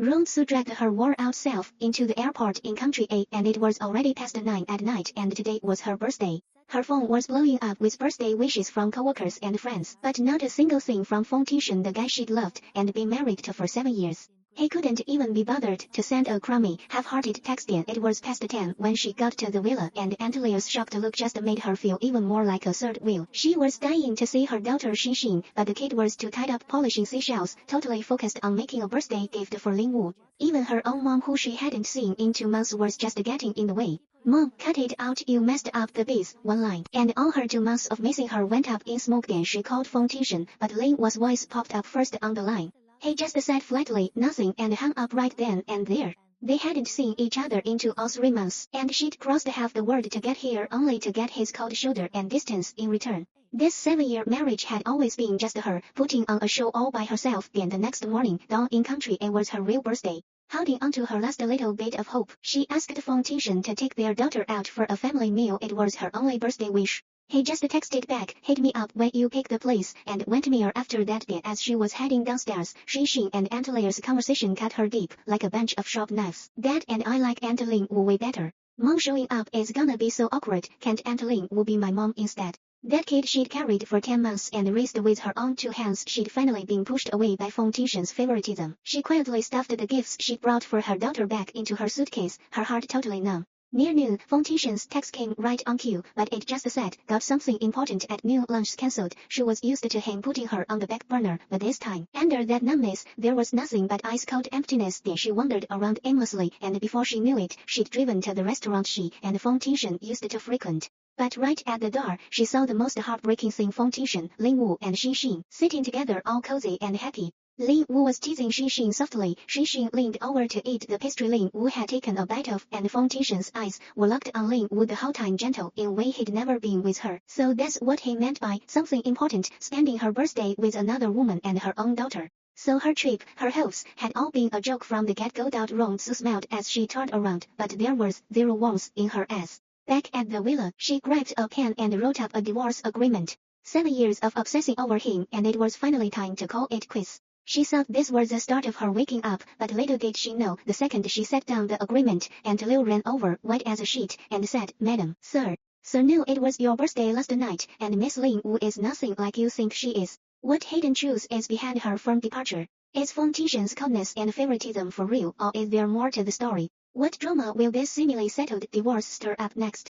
Rong Su dragged her wore-out self into the airport in country A, and it was already past 9 at night, and today was her birthday. Her phone was blowing up with birthday wishes from coworkers and friends, but not a single thing from Feng Tishan, the guy she'd loved and been married to for 7 years. He couldn't even be bothered to send a crummy, half-hearted text in. It was past 10 when she got to the villa, and Aunt Leah's shocked look just made her feel even more like a third wheel. She was dying to see her daughter Xinxin, but the kid was too tied up polishing seashells, totally focused on making a birthday gift for Lin Wu. Even her own mom, who she hadn't seen in 2 months, was just getting in the way. "Mom, cut it out, you messed up the biz," one line. And all her 2 months of missing her went up in smoke. Then she called Feng Tishan, but Lin Wu's voice popped up first on the line. He just said flatly nothing and hung up right then and there. They hadn't seen each other in 2 or 3 months, and she'd crossed half the world to get here, only to get his cold shoulder and distance in return. This 7-year marriage had always been just her, putting on a show all by herself. Then the next morning, dawn in country A, was her real birthday. Holding onto her last little bit of hope, she asked Feng Tishan to take their daughter out for a family meal. It was her only birthday wish. He just texted back, "Hit me up when you pick the place," and went mere after that. Then as she was heading downstairs, Xinxin and Aunt Leah's conversation cut her deep, like a bunch of sharp knives. "Dad and I like Aunt Lin Wu way better. Mom showing up is gonna be so awkward. Can't Aunt Lin Wu be my mom instead?" That kid she'd carried for 10 months and raised with her own 2 hands, she'd finally been pushed away by Feng Tishan's favoritism. She quietly stuffed the gifts she'd brought for her daughter back into her suitcase, her heart totally numb. Near noon, Feng Tishan's text came right on cue, but it just said, "Got something important at noon, lunch cancelled." She was used to him putting her on the back burner, but this time, under that numbness, there was nothing but ice-cold emptiness. Then she wandered around aimlessly, and before she knew it, she'd driven to the restaurant she and Feng Tishan used to frequent. But right at the door, she saw the most heartbreaking thing: Feng Tishan, Lin Wu and Xinxin, sitting together all cozy and happy. Lin Wu was teasing Xinxin softly. Xinxin leaned over to eat the pastry Lin Wu had taken a bite of, and Feng Tishan's eyes were locked on Lin Wu the whole time, gentle in a way he'd never been with her. So that's what he meant by something important, spending her birthday with another woman and her own daughter. So her trip, her hopes, had all been a joke from the get-go. Rong Su smiled as she turned around, but there was zero warmth in her eyes. Back at the villa, she grabbed a pen and wrote up a divorce agreement. 7 years of obsessing over him, and it was finally time to call it quits. She thought this was the start of her waking up, but little did she know, the second she set down the agreement, Aunt Liu ran over, white as a sheet, and said, "Madam, sir knew it was your birthday last night, and Miss Lin Wu is nothing like you think she is. What hidden truth is behind her firm departure? Is Feng Tishan's coldness and favoritism for real, or is there more to the story? What drama will this seemingly settled divorce stir up next?"